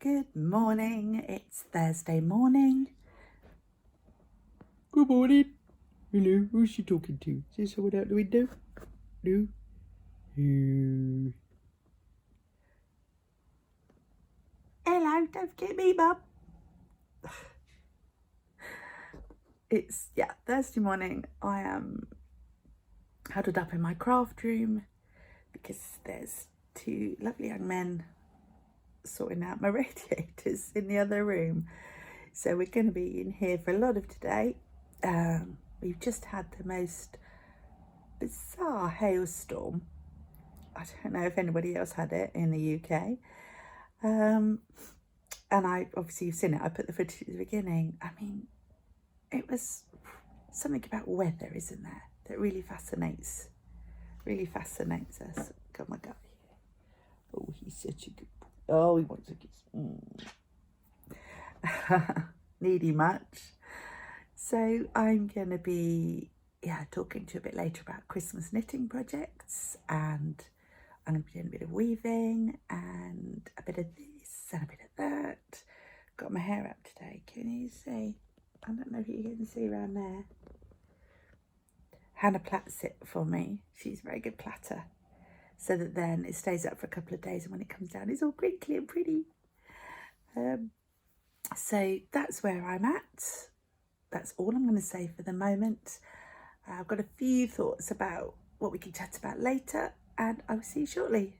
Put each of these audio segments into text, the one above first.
Good morning, it's Thursday morning. Good morning. Hello, who's she talking to? Is there someone out the window? No? Hello, don't forget me, Mum. It's, Thursday morning. I am huddled up in my craft room because there's two lovely young men sorting out my radiators in the other room. So we're going to be in here for a lot of today. We've just had the most bizarre hailstorm. I don't know if anybody else had it in the UK. And I obviously you've seen it. I put the footage at the beginning. I mean, it was something about weather, isn't there, that really fascinates us. Got my guy here. Oh, he's such a good boy. Oh, he wants a kiss. Needy much. So I'm going to be talking to you a bit later about Christmas knitting projects, and I'm going to be doing a bit of weaving and a bit of this and a bit of that. Got my hair up today. Can you see? I don't know if you can see around there. Hannah plats it for me. She's a very good platter, so that then it stays up for a couple of days, and when it comes down it's all crinkly and pretty. So that's where I'm at. That's all I'm going to say for the moment. I've got a few thoughts about what we can chat about later, and I will see you shortly.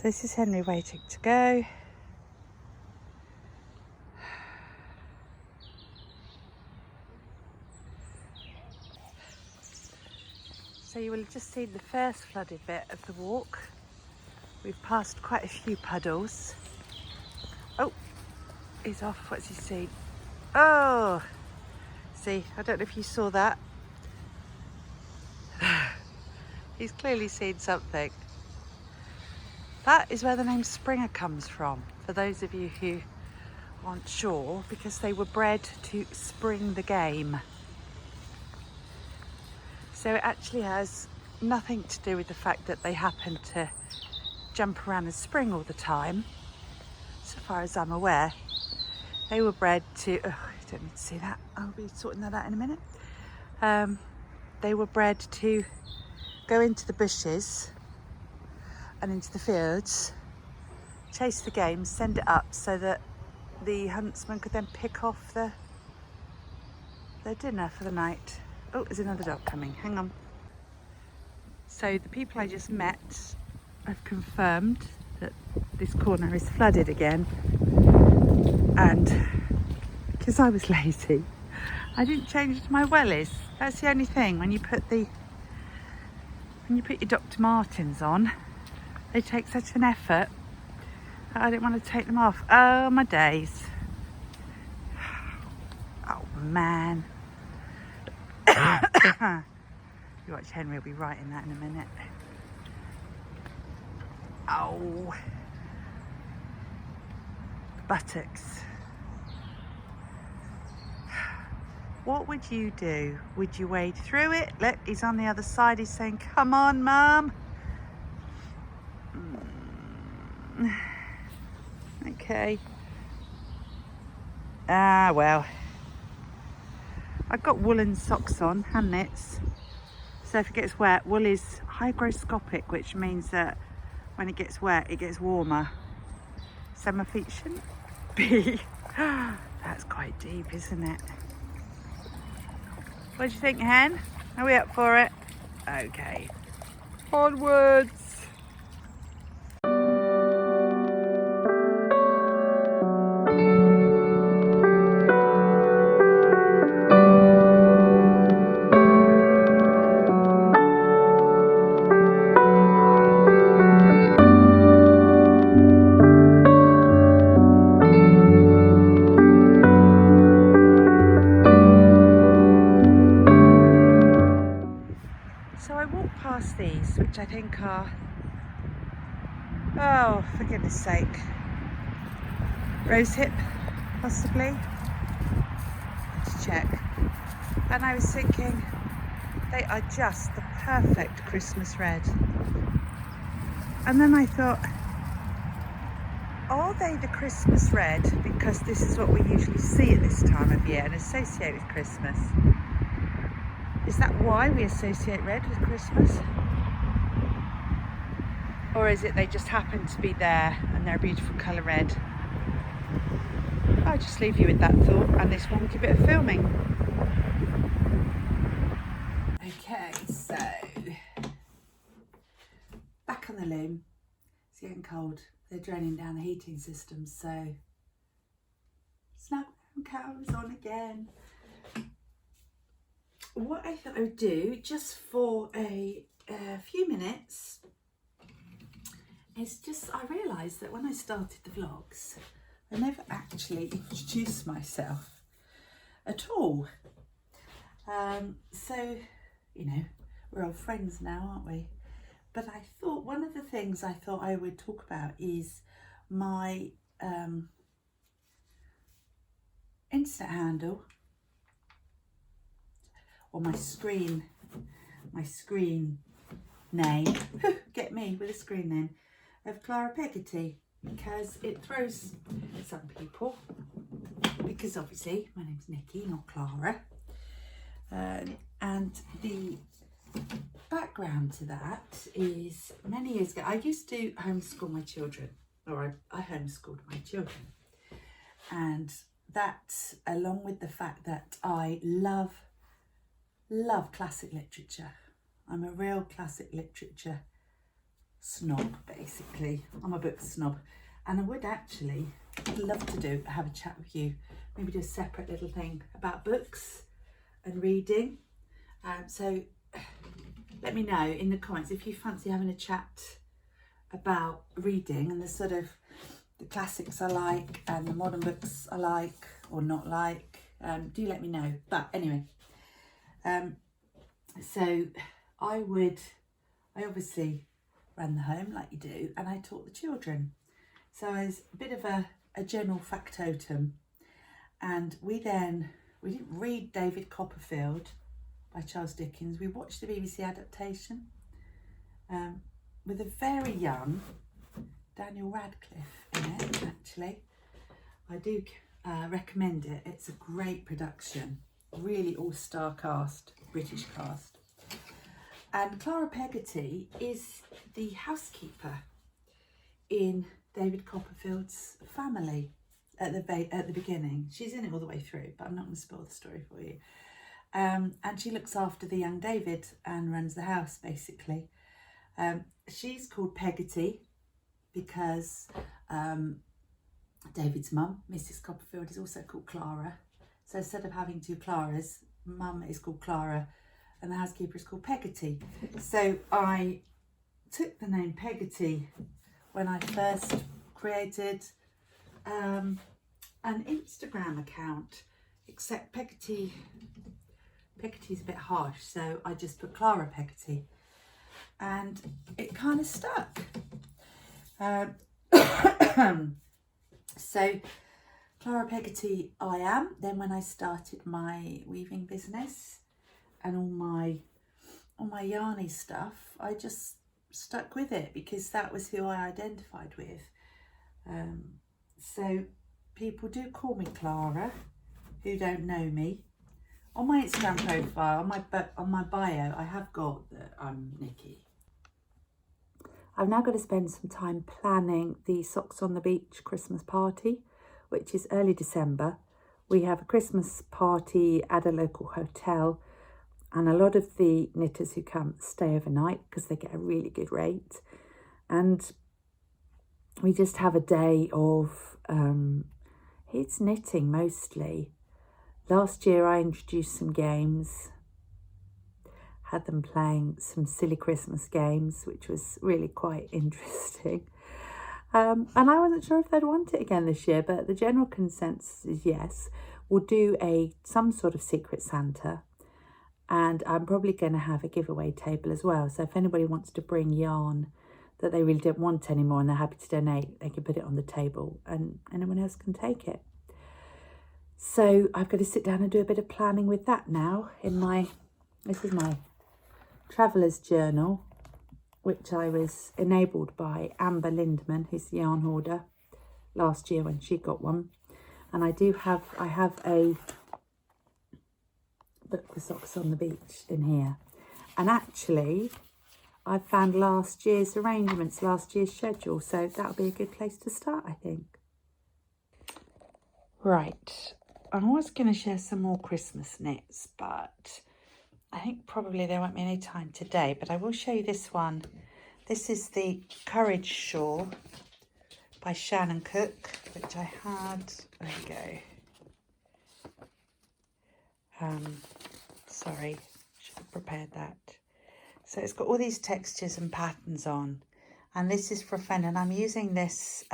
This is Henry waiting to go. So you will have just seen the first flooded bit of the walk. We've passed quite a few puddles. Oh, he's off. What's he seen? Oh, see, I don't know if you saw that. He's clearly seen something. That is where the name Springer comes from, for those of you who aren't sure, because they were bred to spring the game. So it actually has nothing to do with the fact that they happen to jump around and spring all the time. So far as I'm aware, they were bred to, oh, you don't need to see that, I'll be sorting that out in a minute. They were bred to go into the bushes and into the fields, chase the game, send it up so that the huntsman could then pick off their dinner for the night. Oh, there's another dog coming, hang on. So the people I just met have confirmed that this corner is flooded again, and because I was lazy, I didn't change my wellies. That's the only thing. When you put your Dr. Martens on, they take such an effort that I didn't want to take them off. Oh, my days. Oh, man. You watch Henry will be writing that in a minute. Oh. Buttocks. What would you do? Would you wade through it? Look, he's on the other side. He's saying, come on, Mum. Okay. Ah, well, I've got woolen socks on, hand knits. So if it gets wet, wool is hygroscopic, which means that when it gets wet, it gets warmer. So my feet shouldn't be. That's quite deep, isn't it? What do you think, hen? Are we up for it? Okay. Onwards. So I walked past these, which I think are, oh, for goodness sake, rosehip, possibly. Let's check. And I was thinking, they are just the perfect Christmas red. And then I thought, are they the Christmas red because this is what we usually see at this time of year and associate with Christmas? Is that why we associate red with Christmas? Or is it they just happen to be there and they're a beautiful colour red? I'll just leave you with that thought and this wonky bit of filming. Okay, so back on the loom. It's getting cold. They're draining down the heating system, so snap cows on again. What I thought I would do just for a few minutes is just, I realised that when I started the vlogs, I never actually introduced myself at all. So, you know, we're old friends now, aren't we? But I thought one of the things I thought I would talk about is my Insta handle, or my screen name, get me with a screen name, of Clara Peggotty, because it throws some people, because obviously my name's Nikki, not Clara, and the background to that is many years ago I used to homeschool my children, or I homeschooled my children, and that, along with the fact that I love classic literature. I'm a real classic literature snob, basically. I'm a book snob, and I would actually love to have a chat with you, maybe do a separate little thing about books and reading. So let me know in the comments if you fancy having a chat about reading and the sort of the classics I like and the modern books I like or not like. Do let me know. But anyway, so I obviously ran the home like you do, and I taught the children. So I was a bit of a general factotum, and we didn't read David Copperfield by Charles Dickens. We watched the BBC adaptation with a very young Daniel Radcliffe in it, actually. I do recommend it. It's a great production, really all-star cast, British cast. And Clara Peggotty is the housekeeper in David Copperfield's family at the beginning. She's in it all the way through, but I'm not going to spoil the story for you. And she looks after the young David and runs the house, basically. She's called Peggotty because David's mum, Mrs. Copperfield, is also called Clara. So instead of having two Claras, mum is called Clara and the housekeeper is called Peggotty. So I took the name Peggotty when I first created an Instagram account, except Peggotty's a bit harsh, so I just put Clara Peggotty, and it kind of stuck. So Clara Peggotty I am. Then when I started my weaving business and all my yarny stuff, I just stuck with it because that was who I identified with. So people do call me Clara who don't know me On my Instagram profile, on my bio, I have got that I'm Nikki. I've now got to spend some time planning the Socks on the Beach Christmas party, which is early December. We have a Christmas party at a local hotel, and a lot of the knitters who come stay overnight because they get a really good rate. And we just have a day of, it's knitting mostly. Last year I introduced some games, had them playing some silly Christmas games, which was really quite interesting. And I wasn't sure if they'd want it again this year, but the general consensus is yes. We'll do some sort of Secret Santa, and I'm probably going to have a giveaway table as well. So if anybody wants to bring yarn that they really don't want anymore and they're happy to donate, they can put it on the table and anyone else can take it. So I've got to sit down and do a bit of planning with that now. This is my traveller's journal, which I was enabled by Amber Lindman, who's the yarn hoarder, last year when she got one. And I have a book with Socks on the Beach in here. And actually, I found last year's arrangements, last year's schedule, so that'll be a good place to start, I think. Right, I was going to share some more Christmas knits, but I think probably there won't be any time today, but I will show you this one. This is the Courage Shawl by Shannon Cook, which I had, there you go. Sorry, should have prepared that. So it's got all these textures and patterns on, and this is for a friend, and I'm using this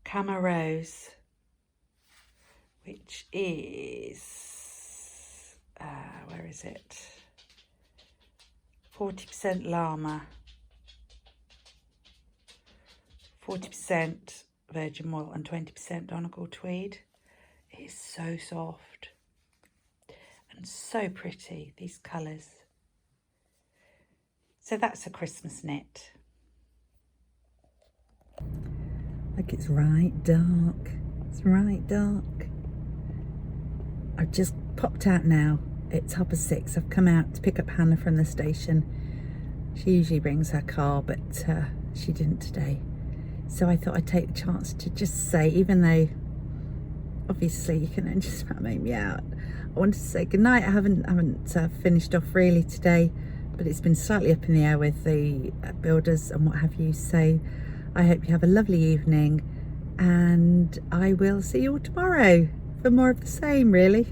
Camo Rose, which is, where is it? 40% llama, 40% virgin wool and 20% Donegal tweed. It is so soft and so pretty, these colours. So that's a Christmas knit. Like, it's right dark. It's right dark. I've just popped out now. It's 6:30. I've come out to pick up Hannah from the station. She usually brings her car, but she didn't today. So I thought I'd take the chance to just say, even though obviously you can then just about make me out, I wanted to say goodnight. I haven't finished off really today, but it's been slightly up in the air with the builders and what have you. So I hope you have a lovely evening, and I will see you all tomorrow for more of the same, really.